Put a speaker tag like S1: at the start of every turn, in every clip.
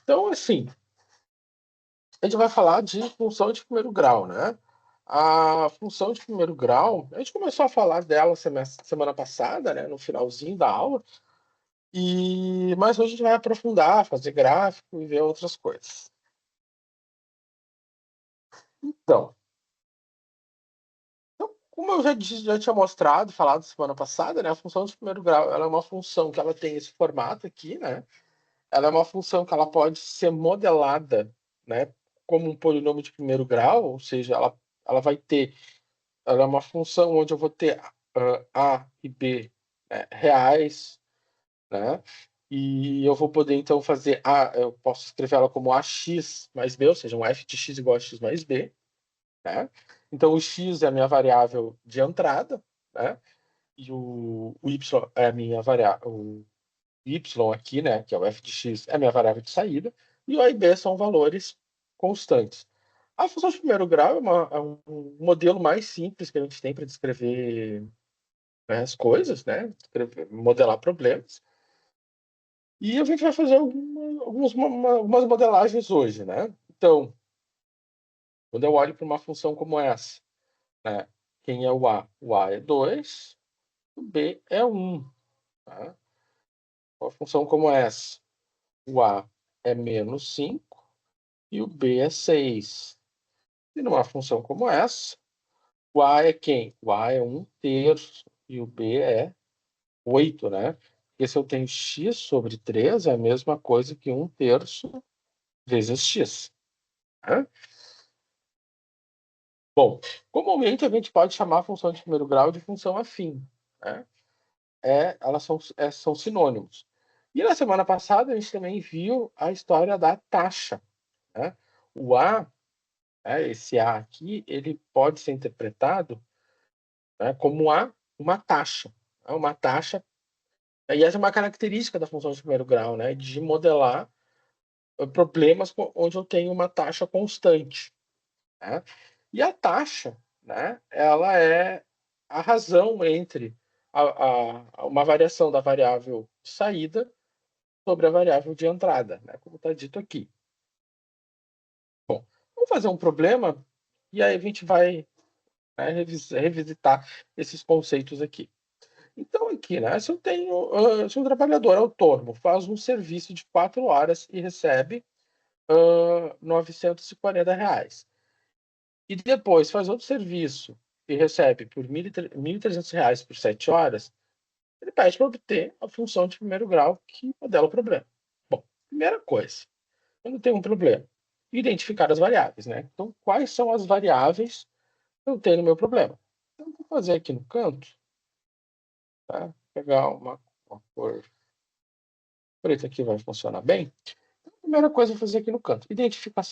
S1: Então, assim, a gente vai falar de função de primeiro grau, né? A função de primeiro grau, a gente começou a falar dela semana passada, né? No finalzinho da aula. Mas hoje a gente vai aprofundar, fazer gráfico e ver outras coisas. Então, como eu já tinha mostrado, falado semana passada, né? A função de primeiro grau, ela é uma função que ela tem esse formato aqui, né? Ela é uma função que ela pode ser modelada, né? Como um polinômio de primeiro grau, ou seja, ela vai ter, ela é uma função onde eu vou ter A e B, né, reais, né? E eu vou poder, então, fazer eu posso escrever ela como AX mais B, ou seja, um f de x igual a x mais B, né? Então, o x é a minha variável de entrada, né? E o y é a minha variável, o y aqui, né, que é o f de x, é a minha variável de saída, e o a e b são valores constantes. A função de primeiro grau é um modelo mais simples que a gente tem para descrever, né, as coisas, né? Modelar problemas. E a gente vai fazer algumas modelagens hoje, né? Então, quando eu olho para uma função como essa, né? Quem é o A? O A é 2, o B é 1. Tá? Uma função como essa, o A é menos 5 e o B é 6. E numa função como essa, o A é quem? O A é 1/3 e o B é 8, né? Porque se eu tenho x sobre 3, é a mesma coisa que 1/3 vezes x. Né? Bom, comumente a gente pode chamar a função de primeiro grau de função afim. Né? Elas são sinônimos. E na semana passada a gente também viu a história da taxa. Né? O A, esse A aqui, ele pode ser interpretado, né, como uma taxa. Né? Uma taxa, e essa é uma característica da função de primeiro grau, né, de modelar problemas onde eu tenho uma taxa constante. Né? E a taxa, né, ela é a razão entre uma variação da variável de saída sobre a variável de entrada, né, como está dito aqui. Bom, vamos fazer um problema e aí a gente vai, né, revisitar esses conceitos aqui. Então, aqui, né, se um trabalhador autônomo faz um serviço de 4 horas e recebe R$ 940, e depois faz outro serviço e recebe por R$ 1.300 por 7 horas, ele pede para obter a função de primeiro grau que modela o problema. Bom, primeira coisa, quando tem um problema, identificar as variáveis, né? Então, quais são as variáveis que eu tenho no meu problema? Então, vou fazer aqui no canto, tá? Vou pegar uma cor preta aqui, vai funcionar bem. Então, a primeira coisa eu vou fazer aqui no canto, identificar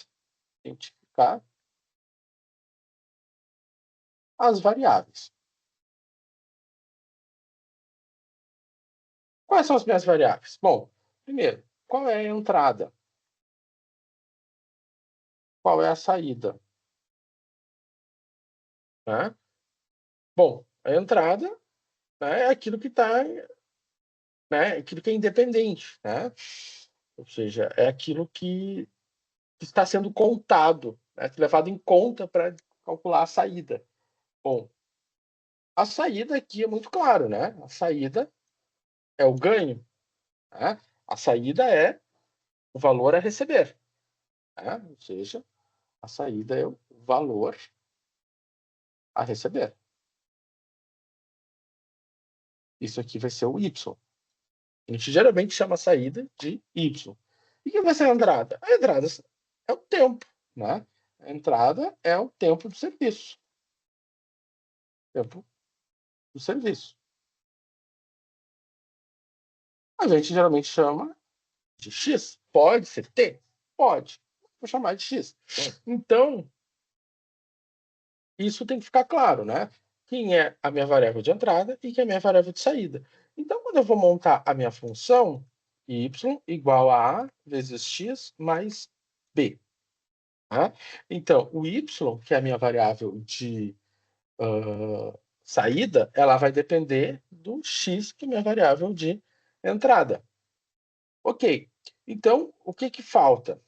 S1: as variáveis. Quais são as minhas variáveis? Bom, primeiro, qual é a entrada? Qual é a saída? Né? Bom, a entrada, né, é aquilo que está, né, aquilo que é independente, né? Ou seja, é aquilo que está sendo contado, né, levado em conta para calcular a saída. Bom, a saída aqui é muito claro, né? A saída é o ganho, né? A saída é o valor a receber, né? Ou seja, a saída é o valor a receber. Isso aqui vai ser o Y. A gente geralmente chama a saída de Y. E o que vai ser a entrada? A entrada é o tempo, né? A entrada é o tempo do serviço. Tempo do serviço. A gente geralmente chama de X. Pode ser T? Pode. Vou chamar de X. Então, isso tem que ficar claro, né? Quem é a minha variável de entrada e quem é a minha variável de saída. Então, quando eu vou montar a minha função, y igual a vezes x mais b. Tá? Então, o y, que é a minha variável de saída, ela vai depender do x, que é a minha variável de entrada. Ok, Então, o que que falta?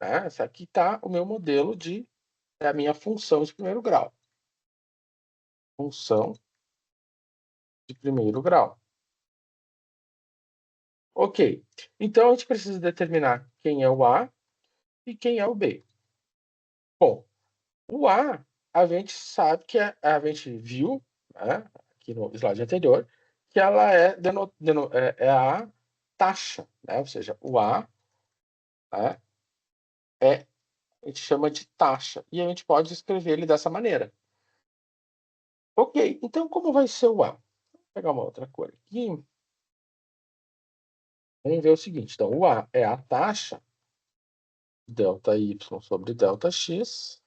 S1: Né? Essa aqui está o meu modelo é a minha função de primeiro grau. Função de primeiro grau. Ok. Então, a gente precisa determinar quem é o A e quem é o B. Bom, o a gente sabe que a gente viu, né, aqui no slide anterior, que ela é a taxa, né? Ou seja, o A, né, a gente chama de taxa, e a gente pode escrever ele dessa maneira. Ok, então como vai ser o A? Vou pegar uma outra cor aqui. Vamos ver o seguinte, então o A é a taxa ΔY sobre ΔX,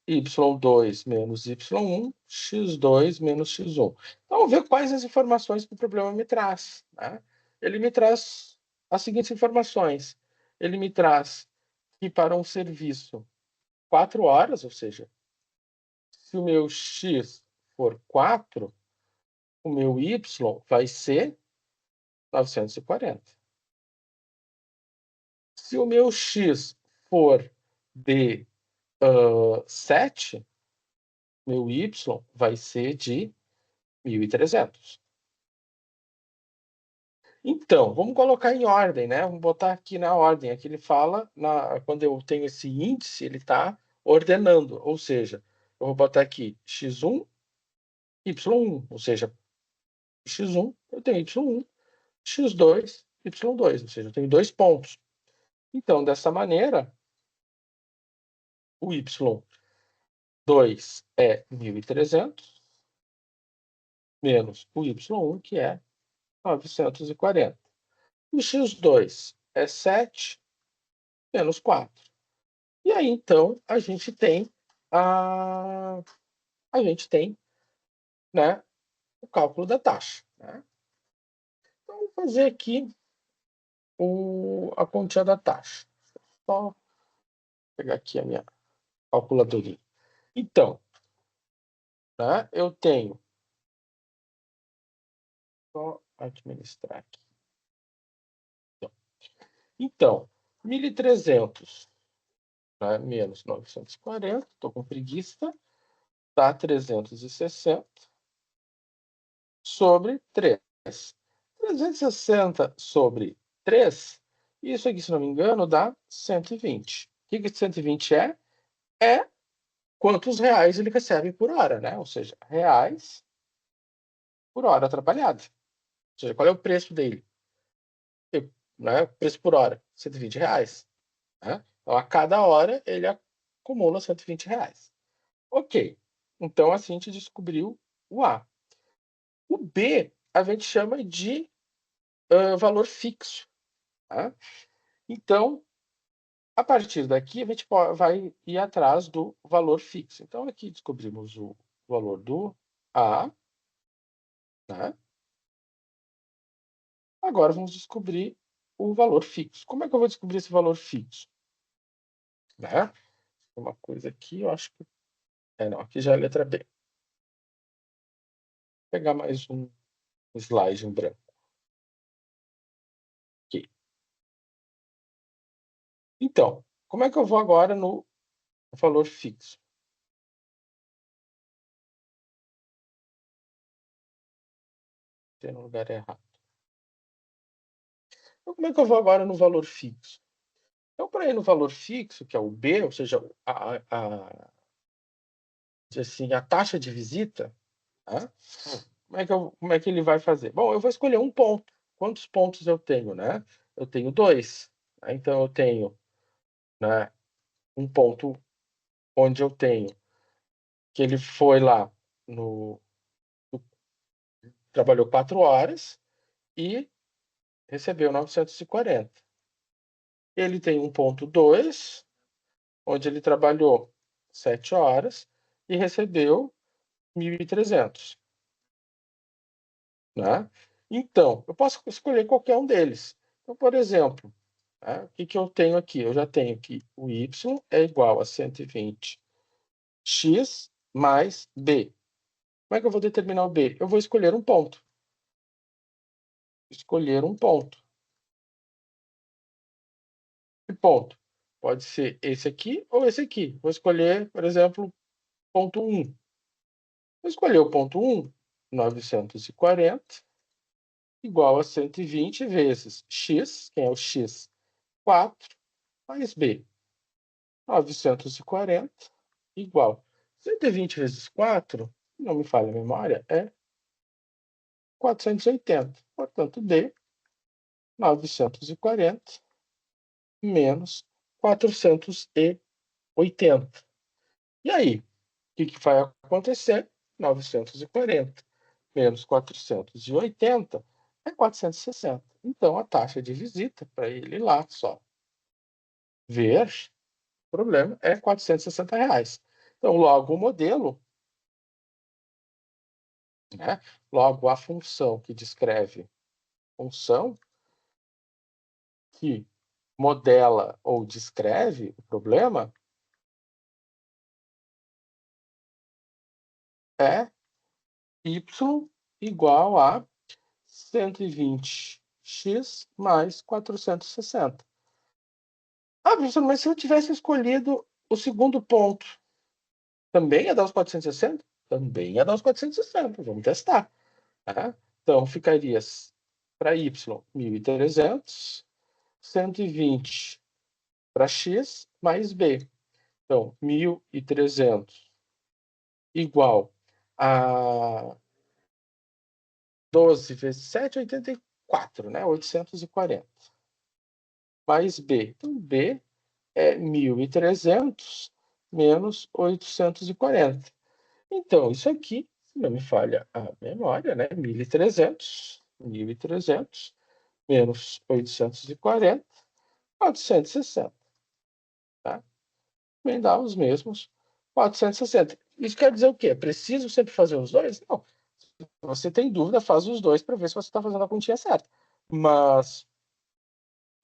S1: y2 menos y1, x2 menos x1. Então, vamos ver quais as informações que o problema me traz. Né? Ele me traz as seguintes informações. Ele me traz que para um serviço 4 horas, ou seja, se o meu x for 4, o meu y vai ser 940. Se o meu x for de 7, meu y vai ser de 1.300. Então, vamos colocar em ordem, né? Vamos botar aqui na ordem. Aqui ele fala, quando eu tenho esse índice, ele está ordenando. Ou seja, eu vou botar aqui x1, y1. Ou seja, x1, eu tenho y1, x2, y2. Ou seja, eu tenho 2 pontos. Então, dessa maneira, o y2 é 1.300, menos o y1, que é 940. O x2 é 7, menos 4. E aí, então, a, a gente tem, né, o cálculo da taxa. Né? Então, vou fazer aqui a quantia da taxa. Só pegar aqui a minha calculadorinha. Então, né, eu tenho... Só administrar aqui. Então, 1.300, né, menos 940, estou com preguiça, dá 360 sobre 3. 360 sobre 3, isso aqui, se não me engano, dá 120. O que 120 é? É quantos reais ele recebe por hora, né? Ou seja, reais por hora trabalhada. Ou seja, qual é o preço dele? Né? Preço por hora, 120 reais. Né? Então, a cada hora, ele acumula 120 reais. Ok. Então, assim, a gente descobriu o A. O B, a gente chama de valor fixo. Tá? Então, a partir daqui, a gente vai ir atrás do valor fixo. Então, aqui descobrimos o valor do A. Né? Agora, vamos descobrir o valor fixo. Como é que eu vou descobrir esse valor fixo? Né? Uma coisa aqui, eu acho que... não, aqui já é a letra B. Vou pegar mais um slide em branco. Aqui. Então, como é que eu vou agora no valor fixo? Tem no lugar errado. Então, como é que eu vou agora no valor fixo? Então, para ir no valor fixo, que é o B, ou seja, assim, a taxa de visita, né? Como é que ele vai fazer? Bom, eu vou escolher um ponto. Quantos pontos eu tenho, né? Eu tenho 2. Né? Então, eu tenho, né, um ponto onde eu tenho que ele foi lá, trabalhou 4 horas e recebeu 940. Ele tem um ponto 2, onde ele trabalhou 7 horas e recebeu 1.300. Né? Então, eu posso escolher qualquer um deles. Então, por exemplo, né, o que eu tenho aqui? Eu já tenho que o y é igual a 120x mais b. Como é que eu vou determinar o b? Eu vou escolher um ponto. escolher um ponto. Que ponto? Pode ser esse aqui ou esse aqui. Vou escolher, por exemplo, ponto 1. Vou escolher o ponto 1, 940, igual a 120 vezes x, quem é o x? 4, mais b. 940 igual. 120 vezes 4, não me falha a memória, é 480. Portanto, D, 940 menos 480. E aí, o que vai acontecer? 940 menos 480 é 460. Então, a taxa de visita para ele lá só ver o problema é R$ 460. Então, logo o modelo, né? Logo a função que descreve função que modela ou descreve o problema é y igual a 120x mais 460. Ah, professor, mas se eu tivesse escolhido o segundo ponto, também ia dar os 460? Também ia dar os 460. Vamos testar. Tá? Então, ficaria para y 1.300, 120 para x mais b. Então, 1.300 igual a 12 vezes 7, 84, né? 840. Mais b. Então, b é 1.300 menos 840. Então, isso aqui, se não me falha a memória, né? 1.300 menos 840, 460. Tá? Também dá os mesmos 460. Isso quer dizer o quê? Preciso sempre fazer os dois? Não. Se você tem dúvida, faz os dois para ver se você está fazendo a continha certa. Mas,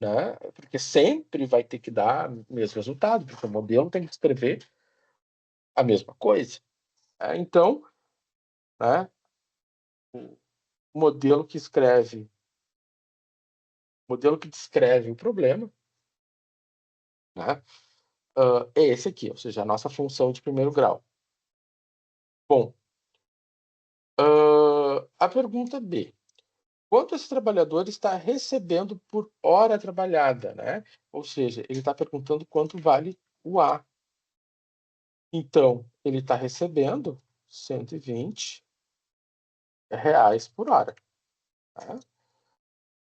S1: né, porque sempre vai ter que dar o mesmo resultado, porque o modelo tem que descrever a mesma coisa. Então, né, o modelo que descreve o problema, né, é esse aqui, ou seja, a nossa função de primeiro grau. Bom, a pergunta B. Quanto esse trabalhador está recebendo por hora trabalhada, né? Ou seja, ele está perguntando quanto vale o A. Então, ele está recebendo R$ 120 por hora. Tá?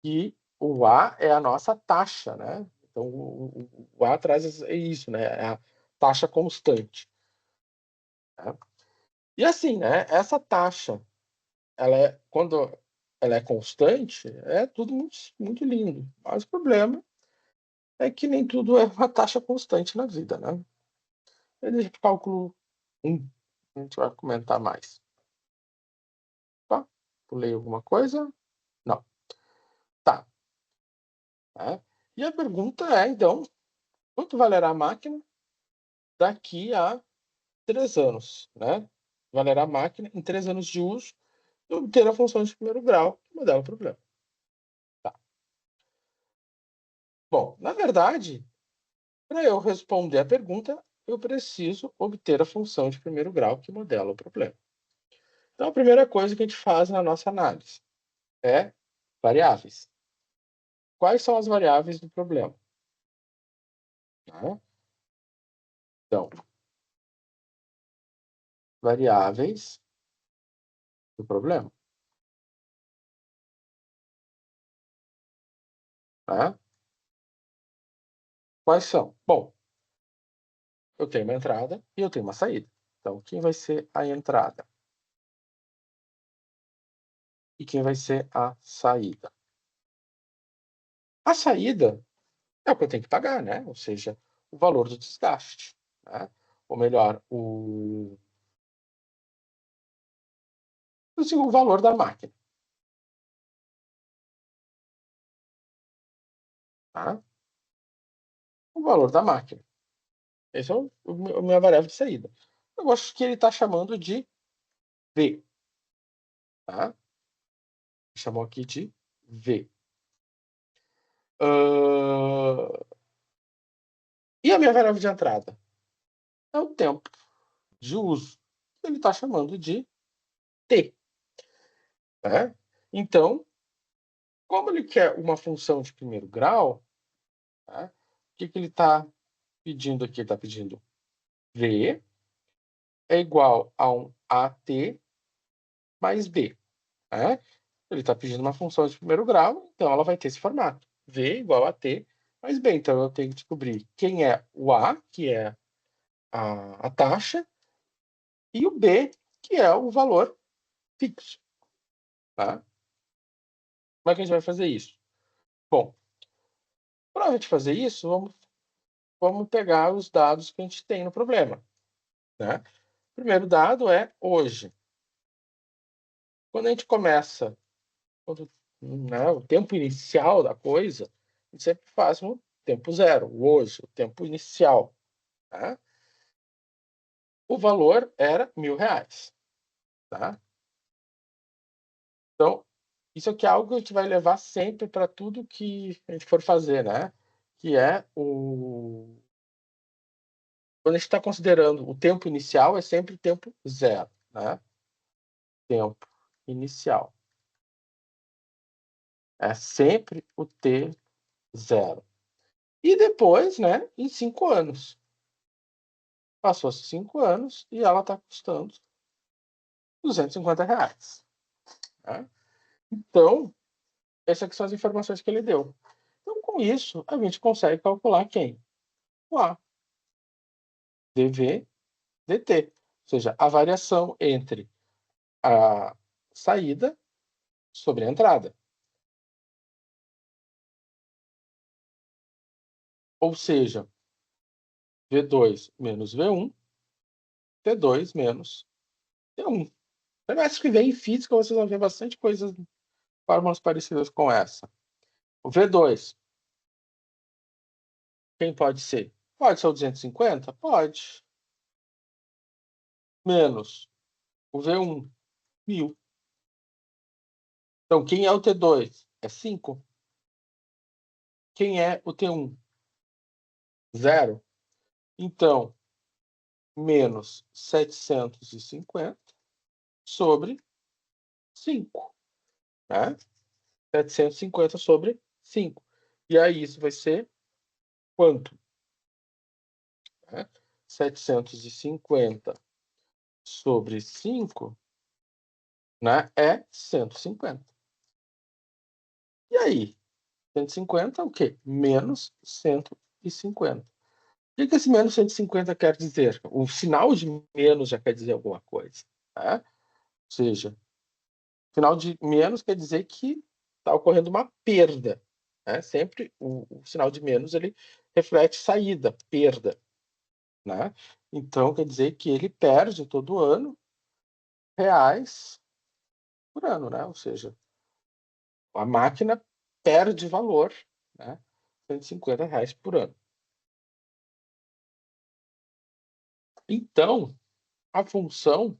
S1: E o A é a nossa taxa, né? Então, o A traz isso, né? É a taxa constante. Tá? E assim, né? Essa taxa, quando ela é constante, é tudo muito, muito lindo. Mas o problema é que nem tudo é uma taxa constante na vida, né? Ele cálculo 1, a gente vai comentar mais. Tá? Pulei alguma coisa? Não. Tá. Né? E a pergunta é, então, quanto valerá a máquina daqui a 3 anos, né? Valerá a máquina em 3 anos de uso e obter a função de primeiro grau que modela o problema. Tá. Bom, na verdade, para eu responder a pergunta, eu preciso obter a função de primeiro grau que modela o problema. Então, a primeira coisa que a gente faz na nossa análise é variáveis. Quais são as variáveis do problema? Tá? Então, variáveis do problema. Tá? Quais são? Bom, eu tenho uma entrada e eu tenho uma saída. Então, quem vai ser a entrada? E quem vai ser a saída? A saída é o que eu tenho que pagar, né? Ou seja, o valor do desgaste. Né? Ou melhor, o valor da máquina. Tá? O valor da máquina. Esse é a minha variável de saída. Eu acho que ele está chamando de V. Tá? Chamou aqui de V. E a minha variável de entrada? É o tempo de uso. Ele está chamando de T. Né? Então, como ele quer uma função de primeiro grau, né, o que ele está pedindo aqui? Ele está pedindo V é igual a um AT mais B. Né? Ele está pedindo uma função de primeiro grau, então ela vai ter esse formato. V igual a T mais B. Então eu tenho que descobrir quem é o A, que é a taxa, e o B, que é o valor fixo. Tá? Como é que a gente vai fazer isso? Bom, para a gente fazer isso, vamos pegar os dados que a gente tem no problema. Né? O primeiro dado é hoje. Quando a gente começa, né, o tempo inicial da coisa, a gente sempre faz no tempo zero, o hoje, o tempo inicial. Tá? O valor era R$1.000. Tá? Então, isso aqui é algo que a gente vai levar sempre para tudo que a gente for fazer, né? Que é quando a gente está considerando o tempo inicial, é sempre o tempo zero, né? Tempo inicial. É sempre o T zero. E depois, né, em 5 anos. Passou-se 5 anos e ela está custando R$250. Né? Então, essas aqui são as informações que ele deu. Então, com isso, a gente consegue calcular quem? O A. dV, dt. Ou seja, a variação entre a saída sobre a entrada. Ou seja, V2 menos V1, T2 menos T1. Semestre que vem, em física, vocês vão ver bastante coisas, fórmulas parecidas com essa. O V2, quem pode ser? Pode ser o 250? Pode. Menos o V1, 1.000. Então, quem é o T2? É 5. Quem é o T1? 0. Então, menos 750 sobre 5. Né? 750 sobre 5. E aí isso vai ser quanto? Né? 750 sobre 5, né, é 150. E aí? 150 é o quê? Menos 150. O que esse menos 150 quer dizer? O sinal de menos já quer dizer alguma coisa. Né? Ou seja, o sinal de menos quer dizer que está ocorrendo uma perda. Né? Sempre o sinal de menos ele reflete saída, perda. Né? Então, quer dizer que ele perde todo ano reais por ano. Né? Ou seja, a máquina perde valor, né? R$150 por ano. Então, a função,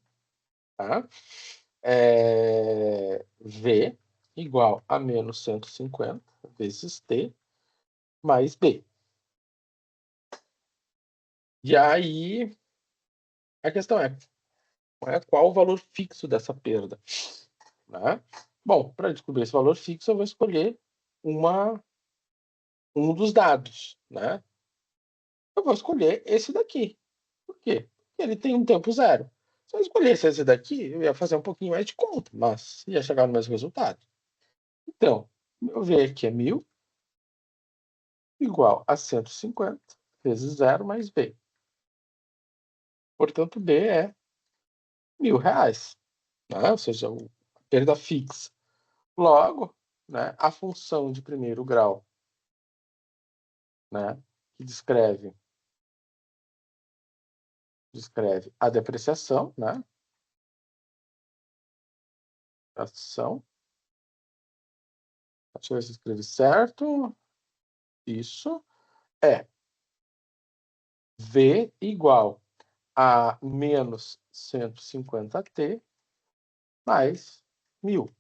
S1: tá, é V igual a menos 150 vezes T mais B. E aí, a questão é qual o valor fixo dessa perda? Né? Bom, para descobrir esse valor fixo, eu vou escolher um dos dados. Né? Eu vou escolher esse daqui. Por quê? Porque ele tem um tempo zero. Se eu escolhesse esse daqui, eu ia fazer um pouquinho mais de conta, mas ia chegar no mesmo resultado. Então, meu V aqui é 1.000 igual a 150 vezes 0 mais B. Portanto, B é R$1.000. Né? Ou seja, a perda fixa. Logo, né, a função de primeiro grau, né, que descreve a depreciação, né, ação. Deixa eu ver se escrevi certo. Isso é V igual a menos 150T mais 1.000.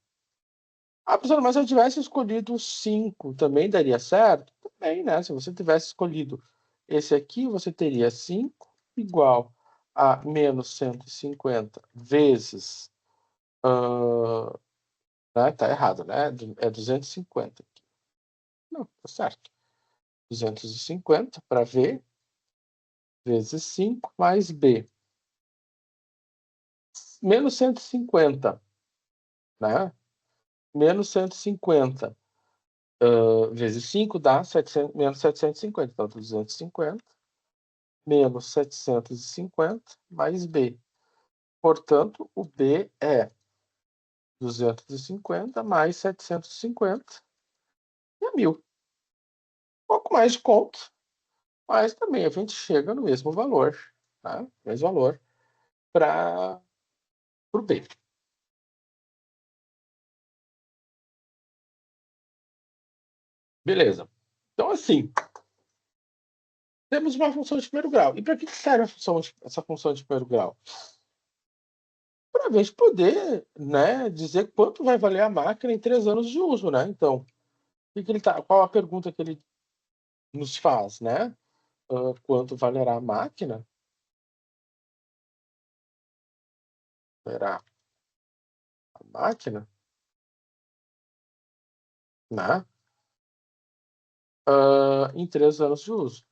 S1: Ah, professor, mas se eu tivesse escolhido o 5, também daria certo? Também, né? Se você tivesse escolhido esse aqui, você teria 5 igual a menos 150 vezes... né? Tá errado, né? É 250 aqui. Não, tá certo. 250 para V vezes 5 mais B. Menos 150, né? Menos 150 vezes 5 dá 700, menos 750. Então, 250 menos 750 mais B. Portanto, o B é 250 mais 750 e é 1.000. Um pouco mais de conta, mas também a gente chega no mesmo valor, tá? Mesmo valor para o B. Beleza. Então, assim, temos uma função de primeiro grau. E para que serve essa função de primeiro grau? Para a gente poder, né, dizer quanto vai valer a máquina em 3 anos de uso, né? Então, qual a pergunta que ele nos faz, né? Quanto valerá a máquina? Valerá a máquina, né? Em 3 anos de uso.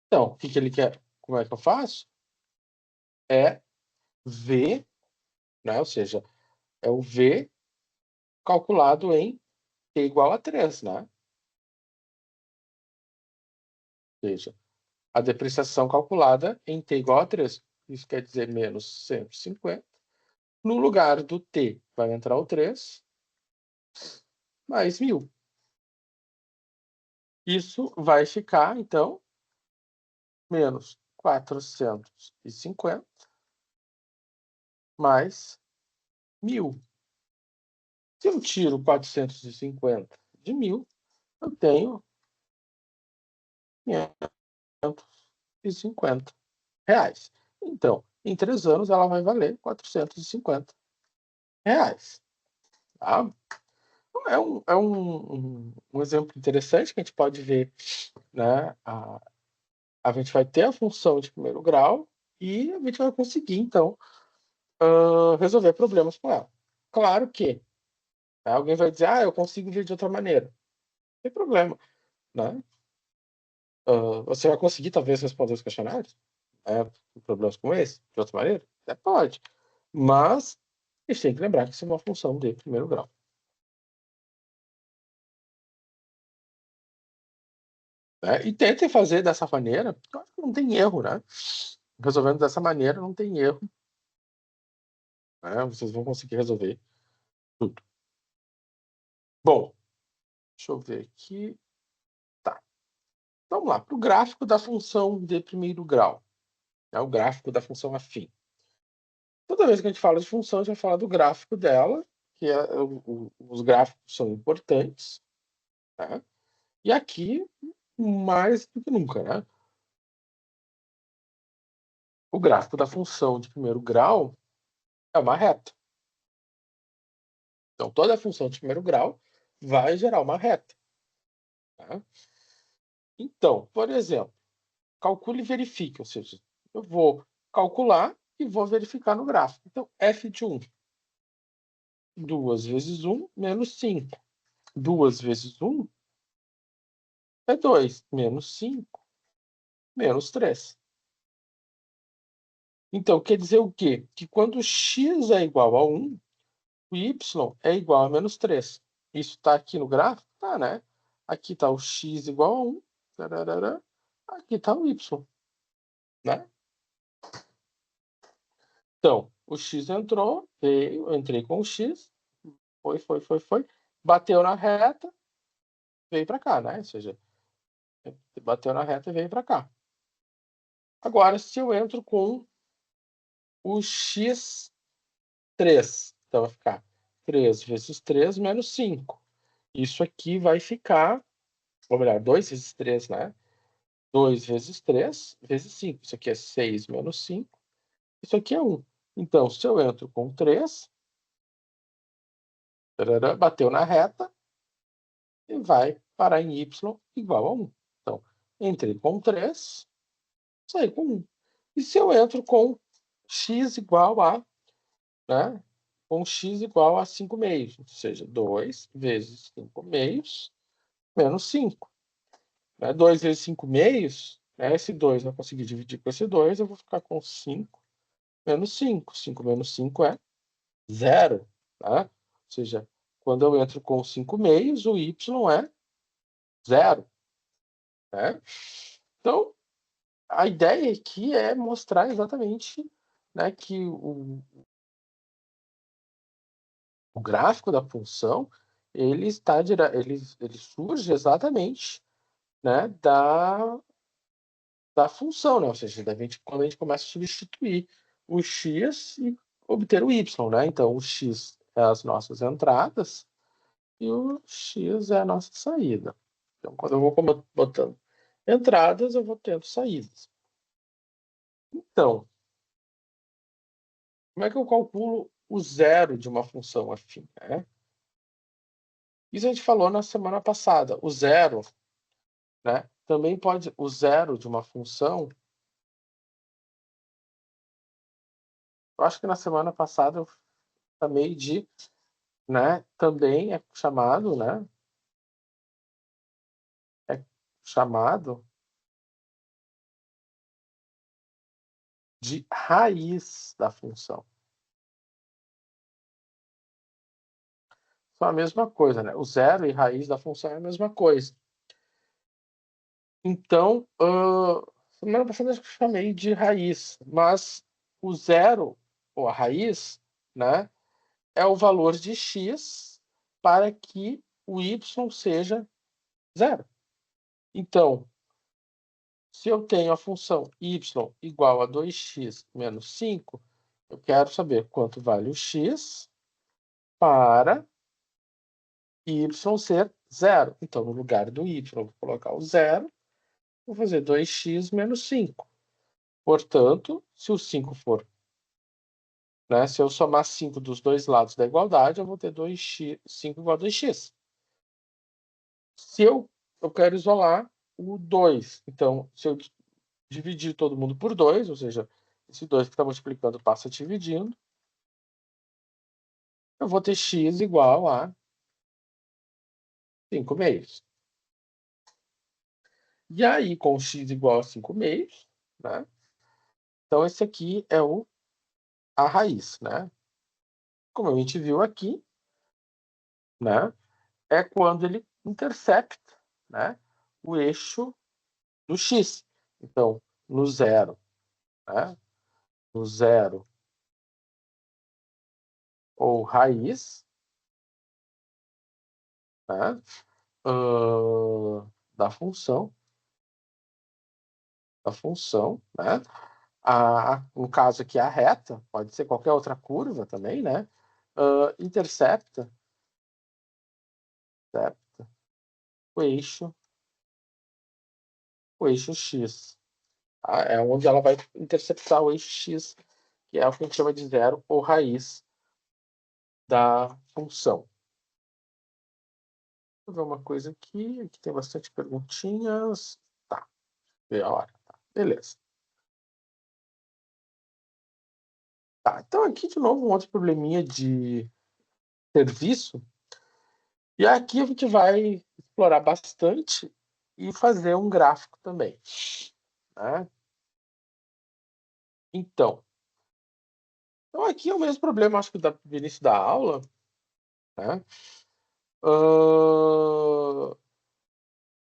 S1: Então, o que que ele quer? Como é que eu faço? É V, né? Ou seja, é o V calculado em T igual a 3, né? Ou seja, a depreciação calculada em T igual a 3. Isso quer dizer menos 150. No lugar do T vai entrar o 3, mais 1.000. Isso vai ficar, então, menos 450 mais 1.000. Se eu tiro 450 de 1.000, eu tenho R$ 550. Então, em 3 anos, ela vai valer R$ 450. Tá? É um exemplo interessante que a gente pode ver, né? A gente vai ter a função de primeiro grau e a gente vai conseguir, então, resolver problemas com ela. Claro que, né, alguém vai dizer, eu consigo ver de outra maneira. Não tem problema, né? Você vai conseguir, talvez, responder os questionários, né, problemas como esse, de outra maneira? Até pode. Mas a gente tem que lembrar que isso é uma função de primeiro grau. Né? E tentem fazer dessa maneira, porque eu acho que não tem erro, né? Resolvendo dessa maneira, não tem erro. Né? Vocês vão conseguir resolver tudo. Bom, deixa eu ver aqui. Tá. Vamos lá, para o gráfico da função de primeiro grau. Né? O gráfico da função afim. Toda vez que a gente fala de função, a gente vai falar do gráfico dela, que os gráficos são importantes. Né? E aqui, mais do que nunca, né? O gráfico da função de primeiro grau é uma reta. Então, toda função de primeiro grau vai gerar uma reta. Tá? Então, por exemplo, calcule e verifique, ou seja, eu vou calcular e vou verificar no gráfico. Então, f de 1, 2 vezes 1 menos 5. 2 vezes 1 é 2, menos 5, menos 3. Então, quer dizer o quê? Que quando x é igual a 1, o y é igual a menos 3. Isso está aqui no gráfico? Tá, né? Aqui está o x igual a 1. Tararara. Aqui está o y. Né? Então, o x entrou, veio, eu entrei com o x, foi. Bateu na reta, veio para cá, né? Ou seja, bateu na reta e veio para cá. Agora, se eu entro com o x3, então vai ficar 3 vezes 3 menos 5. Isso aqui vai ficar, ou melhor, 2 vezes 3, né? 2 vezes 3 vezes 5. Isso aqui é 6 menos 5. Isso aqui é 1. Então, se eu entro com 3, bateu na reta e vai parar em y igual a 1. Então, entrei com 3, saí com 1. E se eu entro com x igual a, né, com x igual a 5 meios, ou seja, 2 vezes 5 meios menos 5. Né? 2 vezes 5 meios, né, esse 2 vai conseguir dividir com esse 2, eu vou ficar com 5 menos 5. 5 menos 5 é 0. Né? Ou seja, quando eu entro com 5 meios, o y é 0. Né? Então, a ideia aqui é mostrar exatamente, né, que o gráfico da função ele surge exatamente, né, da função, né? Ou seja, quando a gente começa a substituir o x e obter o y. Né? Então, o x é as nossas entradas e o x é a nossa saída. Então, quando eu vou botando entradas, eu vou tendo saídas. Então, como é que eu calculo o zero de uma função afim? Né? Isso a gente falou na semana passada. O zero, né? Também pode, o zero de uma função, eu acho que na semana passada eu chamei de, né? Também é chamado, né? É chamado de raiz da função. São a mesma coisa, né? O zero e raiz da função é a mesma coisa. Então, semana passada eu chamei de raiz, mas o zero, ou a raiz, né, é o valor de x para que o y seja zero. Então, se eu tenho a função y igual a 2x menos 5, eu quero saber quanto vale o x para y ser zero. Então, no lugar do y, eu vou colocar o zero, vou fazer 2x menos 5. Portanto, se o 5 for, né, se eu somar 5 dos dois lados da igualdade, eu vou ter 2x, 5 igual a 2x. Se eu quero isolar o 2, então, se eu dividir todo mundo por 2, ou seja, esse 2 que está multiplicando passa dividindo, eu vou ter x igual a 5 meios. E aí, com x igual a 5 meios, né? Então, esse aqui é a raiz, né? Como a gente viu aqui, né? É quando ele intercepta, né? O eixo do x. Então, no zero, né? No zero ou raiz, né? Da função, né? No caso aqui, a reta, pode ser qualquer outra curva também, né? Intercepta o eixo x. Tá? É onde ela vai interceptar o eixo x, que é o que a gente chama de zero ou raiz da função. Vou ver uma coisa aqui. Aqui tem bastante perguntinhas. Tá, ver a hora. Tá, beleza. Tá, então aqui de novo um outro probleminha de serviço. E aqui a gente vai explorar bastante e fazer um gráfico também. Né? Então aqui é o mesmo problema, acho que do início da aula. Né?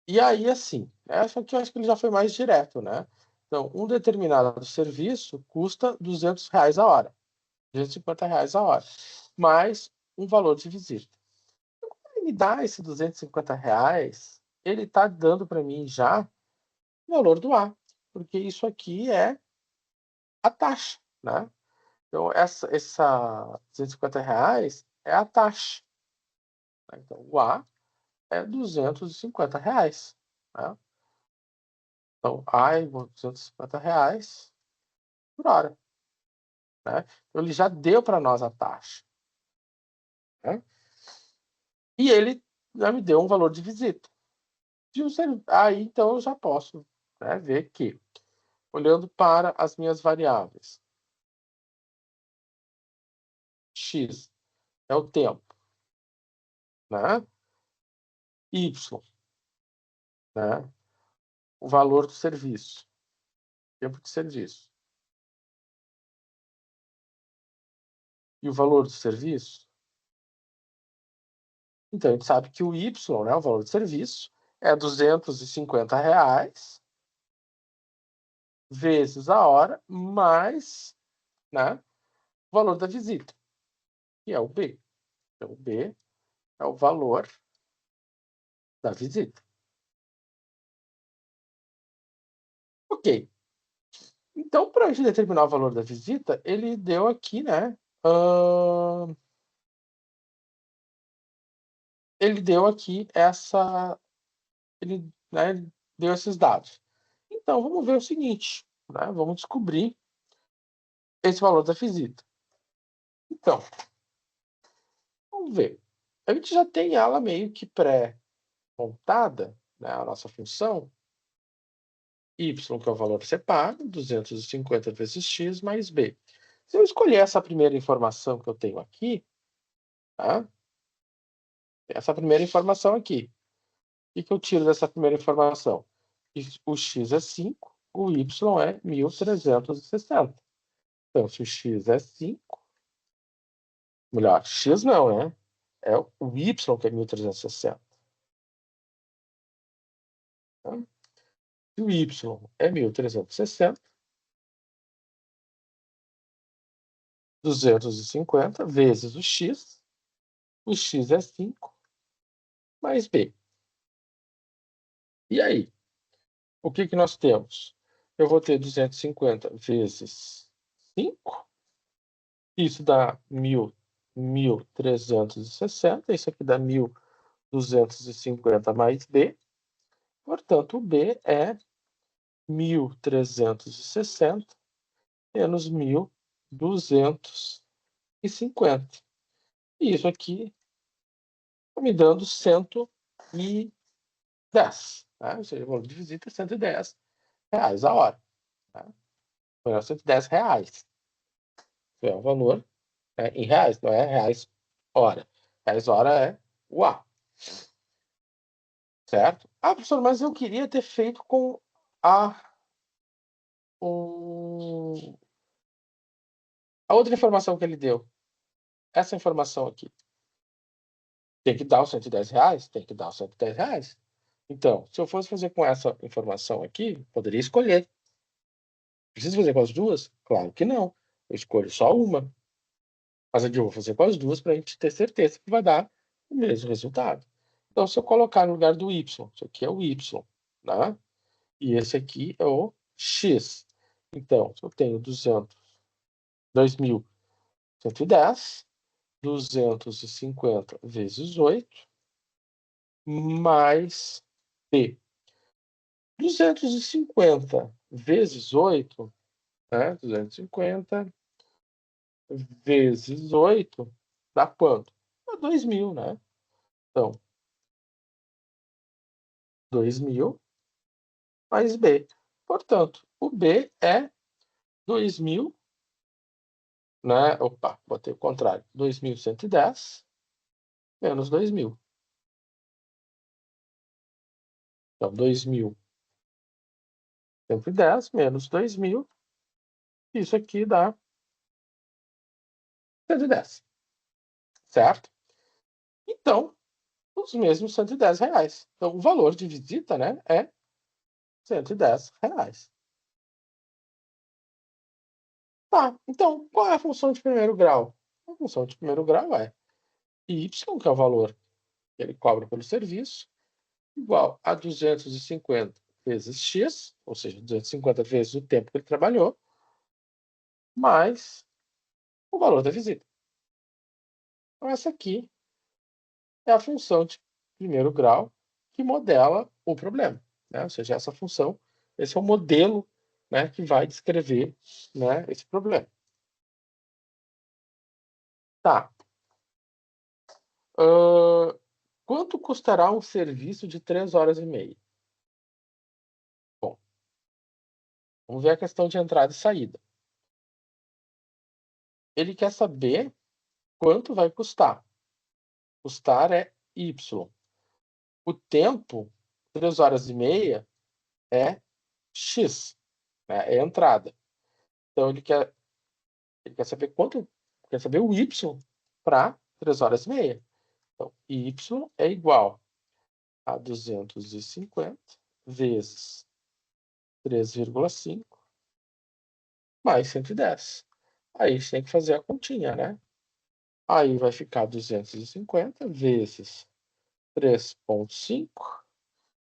S1: E aí, assim, essa aqui eu acho que ele já foi mais direto, né? Então, um determinado serviço custa R$ 200 a hora, R$ 250 a hora, mais um valor de visita. Ele me dá esse R$ 250, ele está dando para mim já o valor do A, porque isso aqui é a taxa, né? Então, essa R$ 250 é a taxa. Né? Então, o A é R$ 250. Né? Então, A é igual a R$ 250 por hora. né? Então, ele já deu para nós a taxa. Né? E ele já me deu um valor de visita. Aí, então, eu já posso, né, ver que, olhando para as minhas variáveis, x é o tempo, né? Y, né? O valor do serviço, tempo de serviço. E o valor do serviço, então a gente sabe que o Y, né, o valor do serviço, é R$ 250 vezes a hora, mais, né, o valor da visita, que é o B. Então, o B é o valor da visita. Ok. Então, para a gente determinar o valor da visita, ele deu aqui, né? Ele deu aqui essa. Ele, né, ele deu esses dados. Então, vamos ver o seguinte, né? Vamos descobrir esse valor da visita. Então, vamos ver. A gente já tem ela meio que pré-montada, né? A nossa função. Y, que é o valor a ser pago, 250 vezes x mais b. Se eu escolher essa primeira informação que eu tenho aqui, tá? Essa primeira informação aqui. O que eu tiro dessa primeira informação? O x é 5, o y é 1.360. Então, se o x é 5, melhor, x não, né? É o y que é 1.360. Tá? Se o y é 1.360, 250 vezes o x é 5, mais b. E aí? O que nós temos? Eu vou ter 250 vezes 5. Isso dá 1.360. Isso aqui dá 1.250 mais B. Portanto, o B é 1.360 menos 1.250. E isso aqui está me dando 110. Tá? Ou seja, o valor de visita é R$ 110 a hora. Tá? R$ 110. É o valor em reais, não é reais hora. Reais hora é o A. Certo? Ah, professor, mas eu queria ter feito com o, a outra informação que ele deu. Essa informação aqui. Tem que dar os R$ 110? Tem que dar os R$ 110. Então, se eu fosse fazer com essa informação aqui, poderia escolher. Preciso fazer com as duas? Claro que não. Eu escolho só uma. Mas eu vou fazer com as duas para a gente ter certeza que vai dar o mesmo resultado. Então, se eu colocar no lugar do y, isso aqui é o y, né? E esse aqui é o x. Então, se eu tenho 2.110, 250 vezes 8, mais b. 250 vezes 8, né? 250 vezes 8 dá quanto? Dá 2.000, né? Então, 2.000 mais B. Portanto, o B é 2.000, né? Opa, botei o contrário. 2.110 menos 2.000. Então, 2.110 menos 2.000. Isso aqui dá 110. Certo? Então, os mesmos R$ 110. Então, o valor de visita, né, é R$ 110. Tá, então, qual é a função de primeiro grau? A função de primeiro grau é y, que é o valor que ele cobra pelo serviço, igual a 250 vezes x, ou seja, 250 vezes o tempo que ele trabalhou, mais o valor da visita. Então, essa aqui é a função de primeiro grau que modela o problema. Né? Ou seja, essa função, esse é o modelo, né, que vai descrever, né, esse problema. Tá. Quanto custará um serviço de 3 horas e meia? Bom, vamos ver a questão de entrada e saída. Ele quer saber quanto vai custar. Custar é Y. O tempo, 3 horas e meia, é X, né? É a entrada. Então ele quer saber quanto, quer saber o Y para 3 horas e meia. Então, Y é igual a 250 vezes 3,5 mais 110. Aí a gente tem que fazer a continha, né? Aí vai ficar 250 vezes 3,5.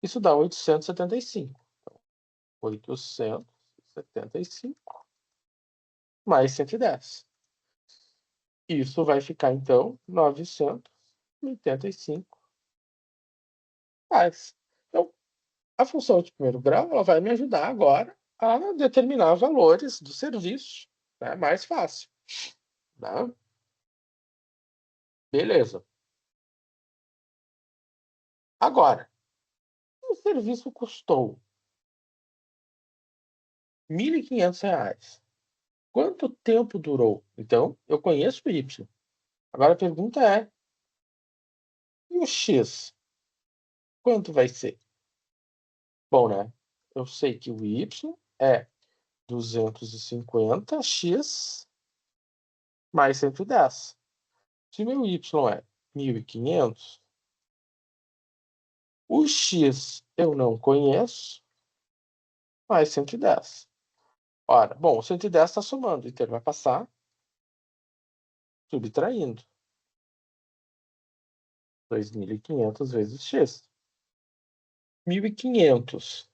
S1: Isso dá 875. 875 mais 110. Isso vai ficar, então, 985 reais. Então, a função de primeiro grau ela vai me ajudar agora a determinar valores do serviço, né? Mais fácil. Né? Beleza. Agora, o serviço custou R$ 1.500. Quanto tempo durou? Então, eu conheço o Y. Agora a pergunta é, e o X? Quanto vai ser? Bom, né? Eu sei que o Y é 250x mais 110. Se meu Y é 1.500, o X eu não conheço, mais 110. Ora, bom, o 110 está somando, então ele vai passar subtraindo. 2.500 vezes X. 1.500,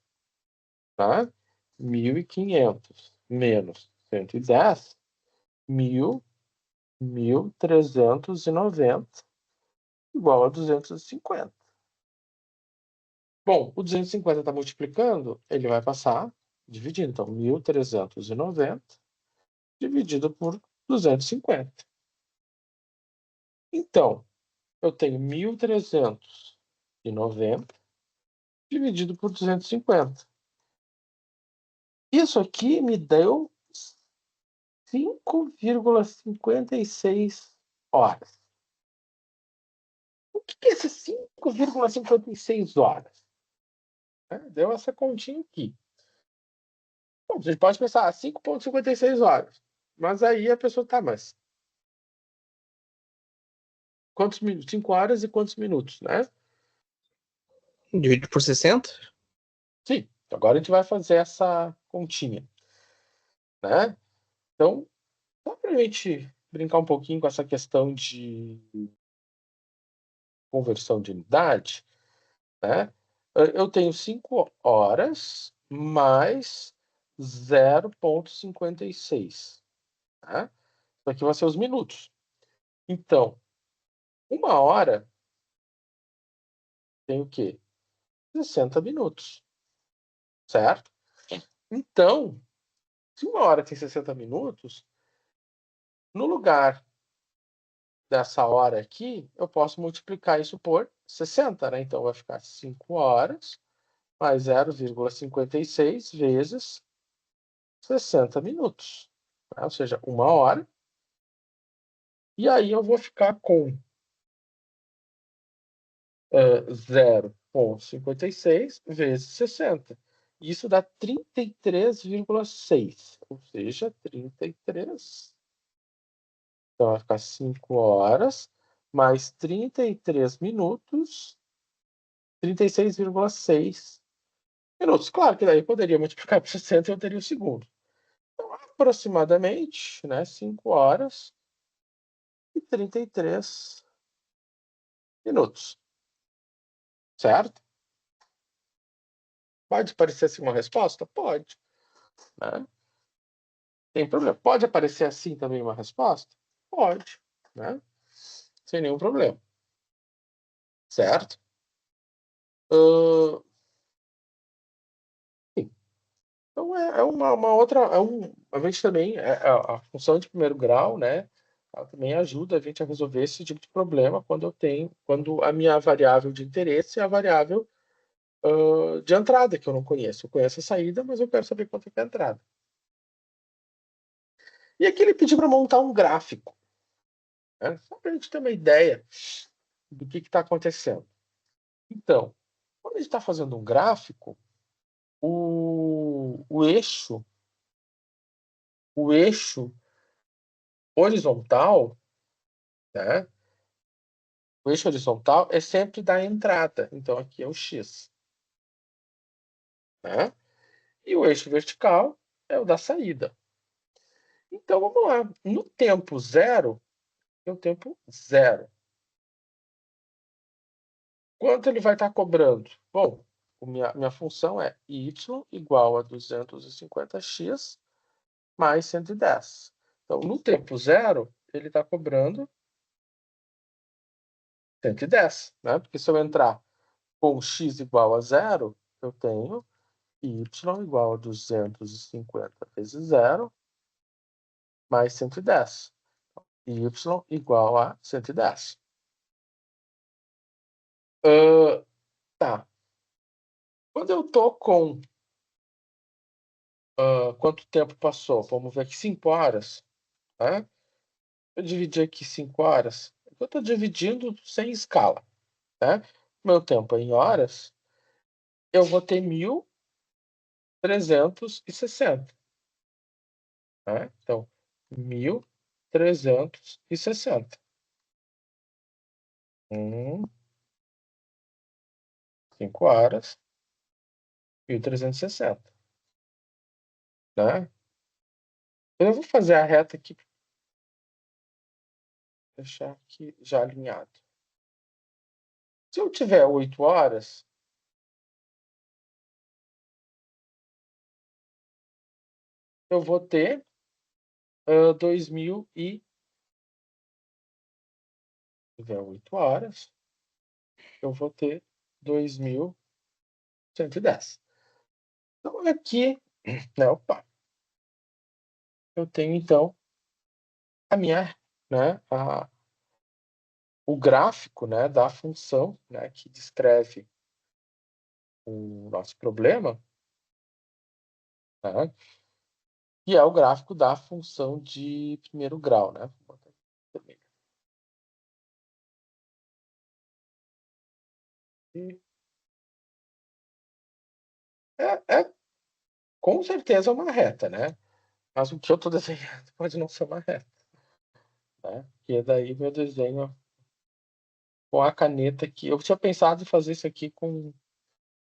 S1: tá? 1.500 menos 110, 1.390 igual a 250. Bom, o 250 está multiplicando, ele vai passar dividindo. Então, 1.390 dividido por 250. Então, eu tenho 1.390 dividido por 250. Isso aqui me deu 5,56 horas. O que é essas 5,56 horas? Deu essa continha aqui. Bom, a gente pode pensar 5,56 horas. Mas aí a pessoa tá, mas quantos minutos? 5 horas e quantos minutos, né?
S2: Divide por 60?
S1: Sim, agora a gente vai fazer essa continha, né? Então, só para a gente brincar um pouquinho com essa questão de conversão de unidade, né? Eu tenho 5 horas mais 0,56. Né? Isso aqui vai ser os minutos. Então, 1 hora tem o quê? 60 minutos. Certo? Então, se 1 hora tem 60 minutos, no lugar dessa hora aqui, eu posso multiplicar isso por 60, né? Então, vai ficar 5 horas mais 0,56 vezes 60 minutos. Né? Ou seja, 1 hora. E aí eu vou ficar com 0,56 vezes 60. Isso dá 33,6. Ou seja, 33. Então vai ficar 5 horas mais 33 minutos, 36,6 minutos. Claro que daí eu poderia multiplicar por 60 e eu teria o segundo. Então, aproximadamente, né, 5 horas e 33 minutos. Certo? Pode parecer assim uma resposta? Pode. Né? Tem problema. Pode aparecer assim também uma resposta? Pode. Né? Sem nenhum problema. Certo? Então é uma outra. A gente também. A função de primeiro grau, né? Ela também ajuda a gente a resolver esse tipo de problema quando a minha variável de interesse é a variável de entrada, que eu não conheço. Eu conheço a saída, mas eu quero saber quanto é que é a entrada. E aqui ele pediu para montar um gráfico, né? Só para a gente ter uma ideia do que está acontecendo. Então, quando a gente está fazendo um gráfico, o eixo horizontal, né? O eixo horizontal é sempre da entrada. Então, aqui é o X, né? E o eixo vertical é o da saída. Então, vamos lá. No tempo zero, é o tempo zero. Quanto ele vai estar cobrando? Bom, minha função é y igual a 250x mais 110. Então, no tempo zero, ele está cobrando 110, né? Porque se eu entrar com x igual a zero, eu tenho y igual a 250 vezes zero mais 110. Y igual a 110. Tá. Quando eu tô com quanto tempo passou? Vamos ver aqui, 5 horas. Né? Eu dividi aqui 5 horas. Eu estou dividindo sem escala. Né? Meu tempo é em horas. Eu vou ter 1.360. Né? Então, 1.360. 5 horas, 1.360. Né? Eu vou fazer a reta aqui, deixar aqui já alinhado. Se eu tiver 8 horas, eu vou ter 2.000 e... Se tiver 8 horas, eu vou ter 2.110. Então, aqui, né, opa, eu tenho, então, a minha, né, o gráfico, né, da função, né, que descreve o nosso problema, né, que é o gráfico da função de primeiro grau, né? Vou botar aqui também. É com certeza uma reta, né? Mas o que eu estou desenhando pode não ser uma reta, né? E daí meu desenho com a caneta aqui. Eu tinha pensado em fazer isso aqui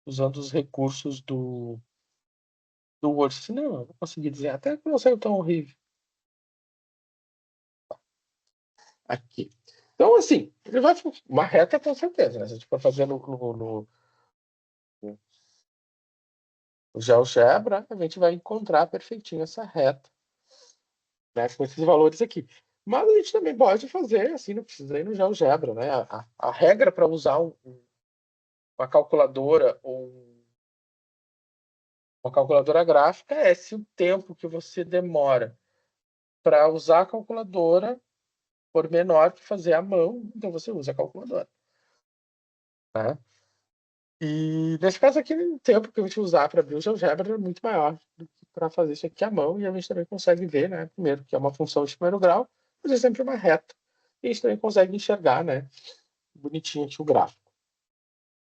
S1: usando os recursos do Word. Não, eu não consegui desenhar. Até que não saiu tão horrível. Aqui. Então, assim, ele vai uma reta com certeza, né? Se a gente for fazer no GeoGebra, a gente vai encontrar perfeitinho essa reta, né? Com esses valores aqui. Mas a gente também pode fazer assim, não precisa ir no GeoGebra, né? A regra para usar uma calculadora ou uma calculadora gráfica é se o tempo que você demora para usar a calculadora for menor que fazer à mão, então você usa a calculadora. Né? E nesse caso aqui, o tempo que a gente usar para abrir o GeoGebra é muito maior do que para fazer isso aqui à mão, e a gente também consegue ver, né? Primeiro, que é uma função de primeiro grau, mas é sempre uma reta. E a gente também consegue enxergar, né? Bonitinho aqui o gráfico.